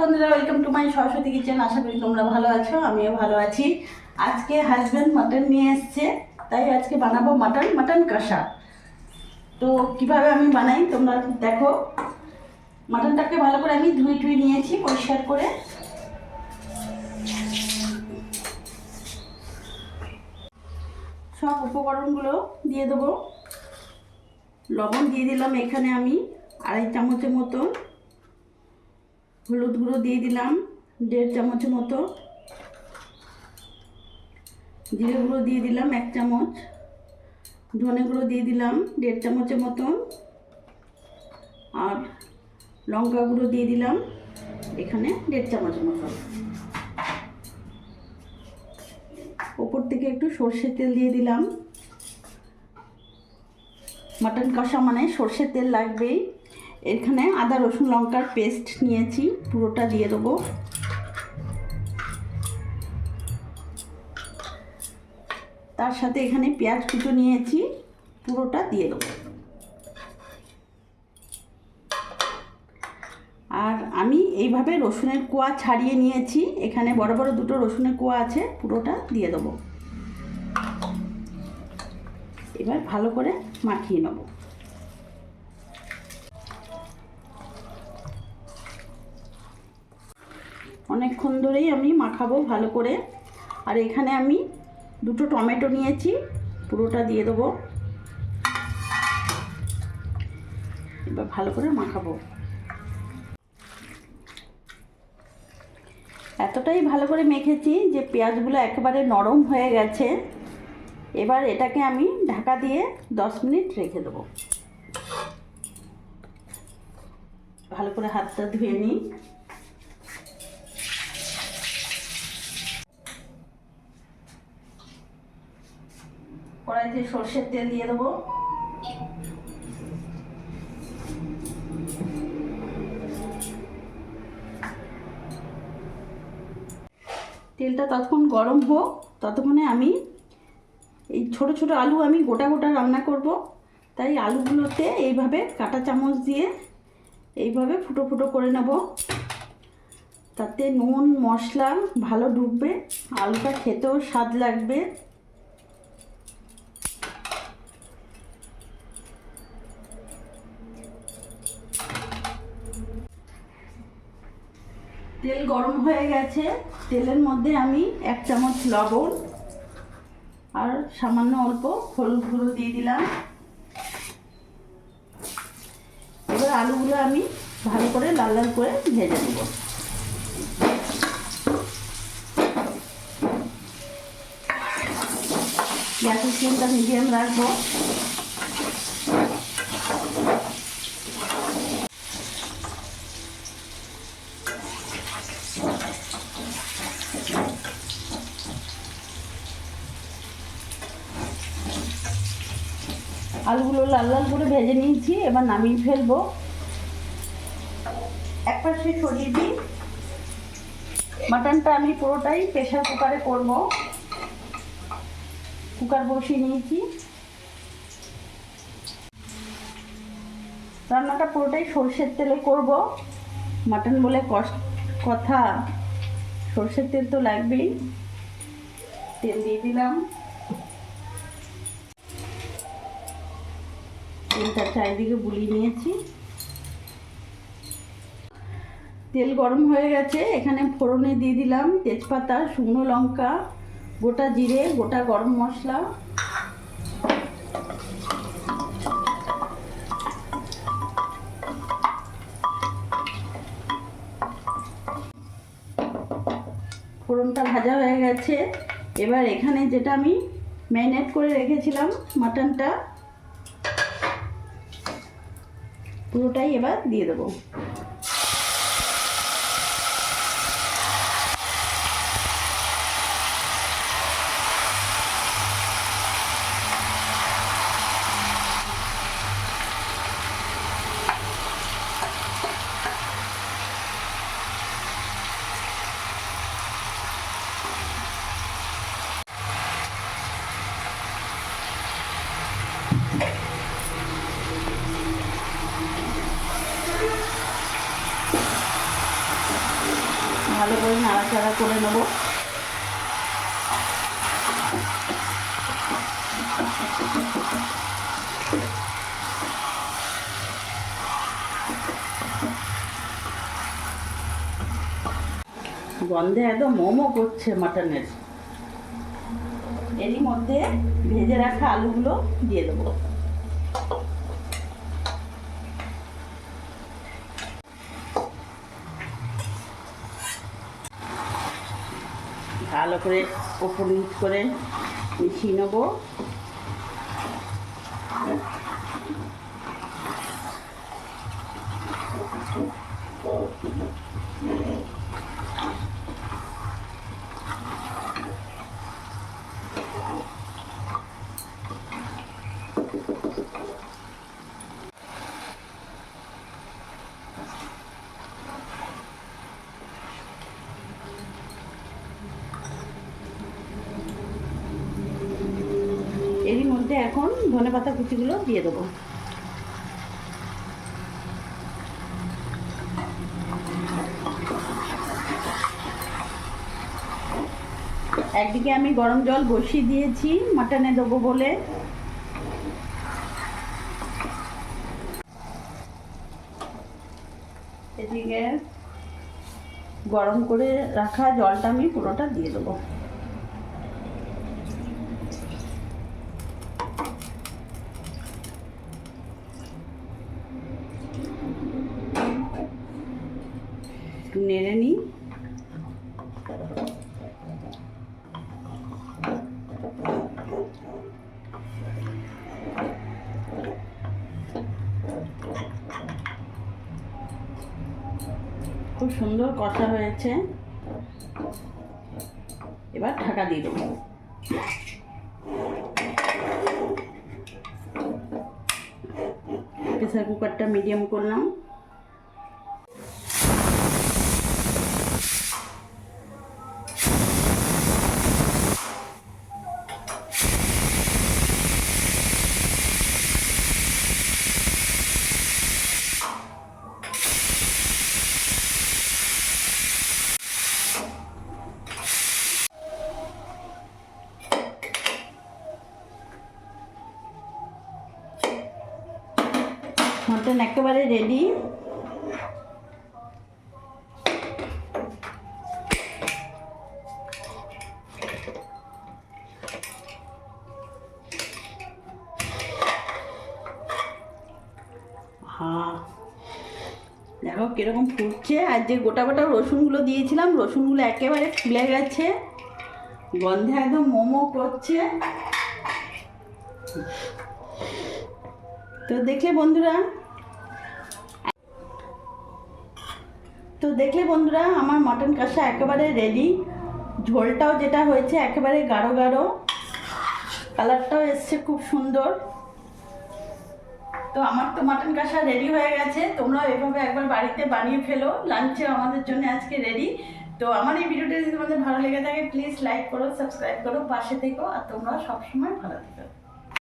বন্ধুরা, welcome to my Saraswati kitchen. আশা করি তোমরা ভালো আছো, আমিও ভালো আছি। আজকে হাজব্যান্ড মাটন নিয়ে এসছে, তাই আজকে বানাবো মাটন কষা। তো কিভাবে আমি বানাই তোমরা দেখো। মাটনটাকে ভালো করে আমি ধুয়ে নিয়েছি পরিষ্কার করে। সব উপকরণগুলো দিয়ে দেবো। লবণ দিয়ে দিলাম এখানে আমি 2.5 চামচের মতো, হলুদ গুঁড়ো দিয়ে দিলাম 1.5 চামচের মতো, জিরে গুঁড়ো দিয়ে দিলাম 1 চামচ, ধনে গুঁড়ো দিয়ে দিলাম 1.5 চামচের মতো, আর লঙ্কা গুঁড়ো দিয়ে দিলাম এখানে 1.5 চামচের মতো। ওপর থেকে একটু সর্ষের তেল দিয়ে দিলাম। মাটন কষা মানে সর্ষের তেল লাগবেই। এখানে আদা রসুন লঙ্কার পেস্ট নিয়েছি, পুরোটা দিয়ে দেবো। তার সাথে এখানে পেঁয়াজ কুচো নিয়েছি, পুরোটা দিয়ে দেবো। আর আমি এইভাবে রসুনের কোয়া ছাড়িয়ে নিয়েছি, এখানে বড় বড় 2টো রসুনের কোয়া আছে, পুরোটা দিয়ে দেবো। এবার ভালো করে মাখিয়ে নেব। অনেকক্ষণ ধরেই আমি মাখাবো ভালো করে। আর এখানে আমি 2টো টমেটো নিয়েছি, পুরোটা দিয়ে দেবো। এবার ভালো করে মাখাবো। এতটাই ভালো করে মেখেছি যে পেঁয়াজগুলো একেবারে নরম হয়ে গেছে। এবার এটাকে আমি ঢাকা দিয়ে 10 মিনিট রেখে দেবো। ভালো করে হাতটা ধুয়ে নিই। কড়াইতে সরষের তেল দিয়ে দেবো। তেলটা ততক্ষণ গরম হোক, ততক্ষণে আমি এই ছোট ছোট আলু আমি গোটা গোটা রান্না করব। তাই আলুগুলোতে এইভাবে কাঁটা চামচ দিয়ে এইভাবে ফুটো ফুটো করে নেব। তাতে নুন মশলা ভালো ঢুকবে, আলুটা খেতেও স্বাদ লাগবে। তেল গরম হয়ে গেছে, তেলের মধ্যে আমি 1 চামচ লবণ আর সামান্য অল্প হলুদ গুঁড়ো দিয়ে দিলাম। এবার আলুগুলো আমি ভালো করে লাল লাল করে ভেজে নেব। গ্যাসের ফ্লেমটা মিডিয়াম রাখবো। আলুগুলো লাল লাল করে ভেজে নিয়েছি, এবার নামিয়ে ফেলবো। এক পাশে সরিয়ে দিই। মাটনটা আমি পুরোটাই প্রেসার কুকারে করব। কুকার বসিয়ে নিয়েছি। রান্নাটা পুরোটাই সরষের তেলে করব। মাটন বলে কথা, সরষের তেল তো লাগবেই। তেল দিয়ে দিলাম। তেলটা চারিদিকে বুলিয়ে নিয়েছি। তেল গরম হয়ে গেছে, এখানে ফোড়নে দিয়ে দিলাম তেজপাতা, শুকনো লঙ্কা, গোটা জিরে, গোটা গরম মশলা। ফোড়নটা ভাজা হয়ে গেছে। এবার এখানে যেটা আমি ম্যারিনেট করে রেখেছিলাম মাটনটা, পুরোটাই এবার দিয়ে দেবো। ভালো করে নাড়াচাড়া করে নেব। গন্ধে একদম মোমো করছে মাটনের। এরই মধ্যে ভেজে রাখা আলুগুলো দিয়ে দেবো। ভালো করে ওপর নিচ করে মিশিয়ে নেবো। এরই মধ্যে এখন ধনেপাতা কুচিগুলো দিয়ে দেবো। একদিকে আমি গরম জল বসিয়ে দিয়েছি মাটনে দেবো বলে। এদিকে গরম করে রাখা জলটা আমি পুরোটা দিয়ে দেবো। একটু নেড়ে নিই। খুব সুন্দর কষা হয়েছে। এবার ঢাকা দিয়ে দেবো। প্রেসার কুকারটা মিডিয়াম করলাম। মটন একেবারে রেডি। হ্যাঁ, দেখো কিরকম ফুটছে। আর যে গোটা গোটা রসুনগুলো দিয়েছিলাম, রসুনগুলো একেবারে ফুলে গেছে, গন্ধে একদম মোমো করছে। তো দেখলে বন্ধুরা আমার মটন কষা একেবারে রেডি। ঝোলটাও যেটা হয়েছে একেবারে গাঢ় গাঢ়, কালারটাও এসছে খুব সুন্দর। তো আমার তো মটন কষা রেডি হয়ে গেছে। তোমরাও এভাবে একবার বাড়িতে বানিয়ে ফেলো, লাঞ্চে আমাদের জন্য আজকে রেডি। তো আমার এই ভিডিওটা যদি তোমাদের ভালো লেগে থাকে প্লিজ লাইক করো, সাবস্ক্রাইব করো, পাশে থেকো। আর তোমরা সবসময় ভালো থেকো।